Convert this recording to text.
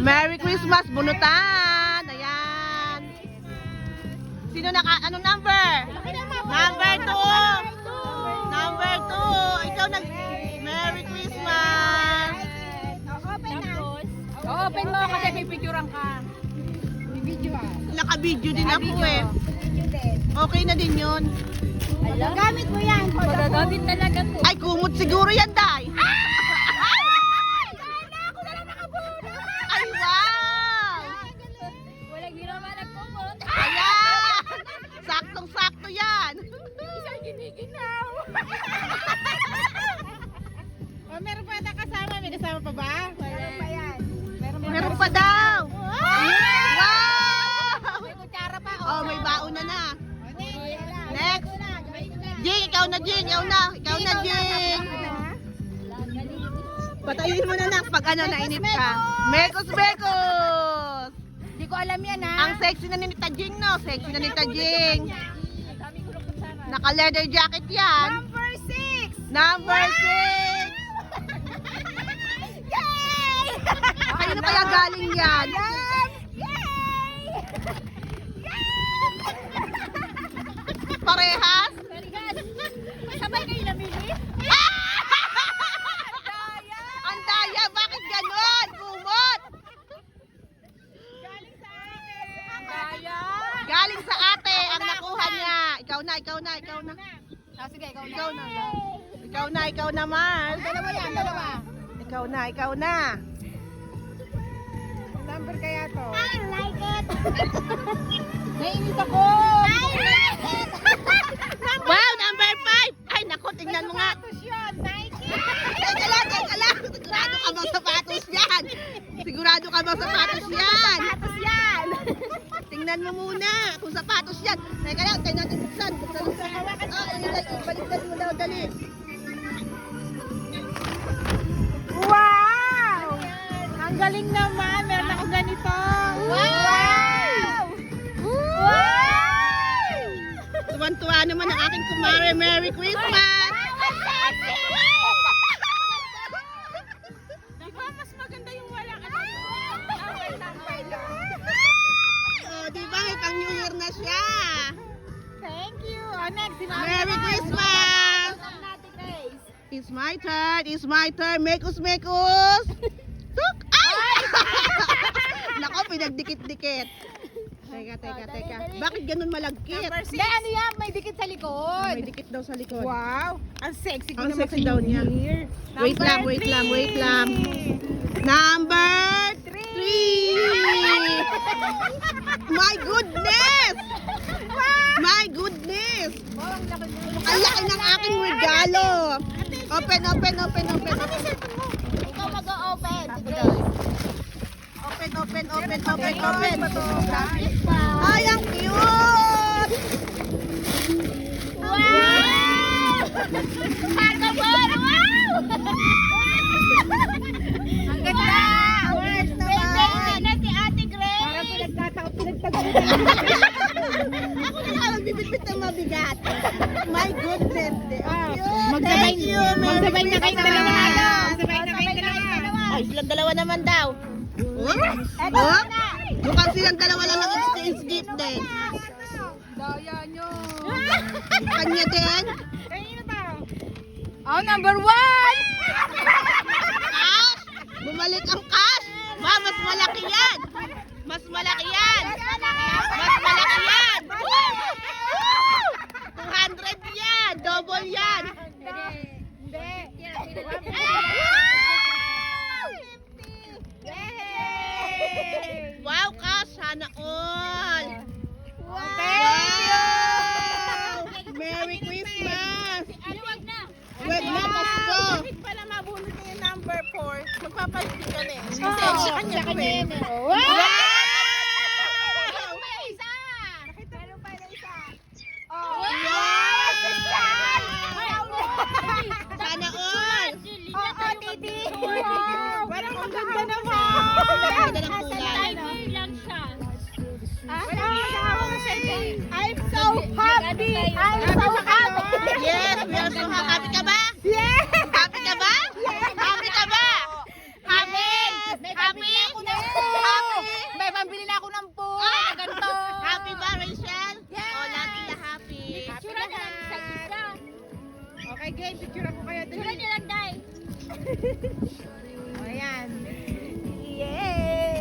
Merry Christmas, bunutan. Ayan. Sino anong number? Number 2. Number 2. Ikaw Merry Christmas. Open mo kasi pipicturean ka. Naka-video din ako eh. Okay na din yun. Gamit mo yan. Magagamit talaga to. Ay, kumot siguro yan, Day. Ay, wow! Walang ginawa nagpupot. Ayan! Saktong-sakto yan. Isang giniginaw. Meron pa yata kasama. May kasama pa ba? Meron pa yan. Meron pa daw. Wow! May kutsara pa. Oh, may baon na. Next. Jing, ikaw na, Jing. Ikaw na, Jing. Patayin mo na pag nainip ka. Mekos. Hindi ko alam yan ha. Ang sexy na ni Tita Jing, no? Sexy na ni Tita Jing. Naka-leather jacket yan. Number 6. Number 6. Kanino kaya galing yan? Parehas? Sabay kayo namili? Ang daya, bakit ganon? Kumot! Kaya. Galing sa ate ang nakuha niya. Ikaw na. Sige, ikaw Ikaw na, Mars. Dalawa yan, dalawa. Ikaw na. Number kaya to? I like it. Nainis ako. I like it. Wow, number 5. Ay, naku, tingnan mo nga. Sapatos yun, Nike. Teka lang. Sigurado ka bang sapatos yan? Sapatos yan. Tingnan mo muna kung sapatos yan. Teka lang, tayo natin buksan. Baliktad mo daw, dali. Wow! Ang galing naman. Meron ako ganito. Wow! Tuwan-tuwa naman ang aking kumare. Merry Christmas! Mas maganda yung wala ka. Oh, di ba? May pang New Year na siya. Thank you. Next, Merry Christmas! It's my turn. Mekos. Tuk! Ay! Nako, pinagdikit-dikit. Teka. Bakit ganun malagkit? Hindi, ano yan? May dikit sa likod. May dikit daw sa likod. Wow! Ang sexy ko Ang naman sexy sa daw New niya. Year. Wait lang. Number 3! My goodness! Ang laki ng aking regalo. Open. Ikaw mag-o-open. Open. Ay, ang cute! Wow! Pagkabor! Wow! Ang ganda! Yes Baby na si Ate Grace. Parang pinagtagpuan. Ako na lang bibitbit ng mabigat. My goodness. Magsabay na kayong dalawa. Ay, silang dalawa naman daw. Mukhang silang dalawa lang ng gift din. Daya nyo. Kanya din. Kanino ba? Oh, number 1! Cash! Bumalik ang cash! Mas malaki yan! Mas malaki yan! 200 yan! Double yan! Hindi. Wow, cash! Sana all! Wow! Merry Christmas! Huwag na. Wag na, Pasko! Bakit pala mabunot na yung number 4? Magpapalit ka na eh. Kasi Oo, sa kanya ko eh. Wow! Meron pa na isa. Wow! Sana all! Oo, Titi. Wow! Parang ang ganda naman. Ang ganda ng kulay. Tiger lang siya. I'm so happy. I'm so happy. Yes, we are so happy ka ba? Yes. Happy ka ba? Happy ka ba? Happy? Happy? pambili na ako ng po. Ah! Ganito. Happy ba, Rachel? Yes. Oh, lahat sila happy. Sura na lang sa isa. Okay, game. Picture ako kayo. Sura niya lang, Day.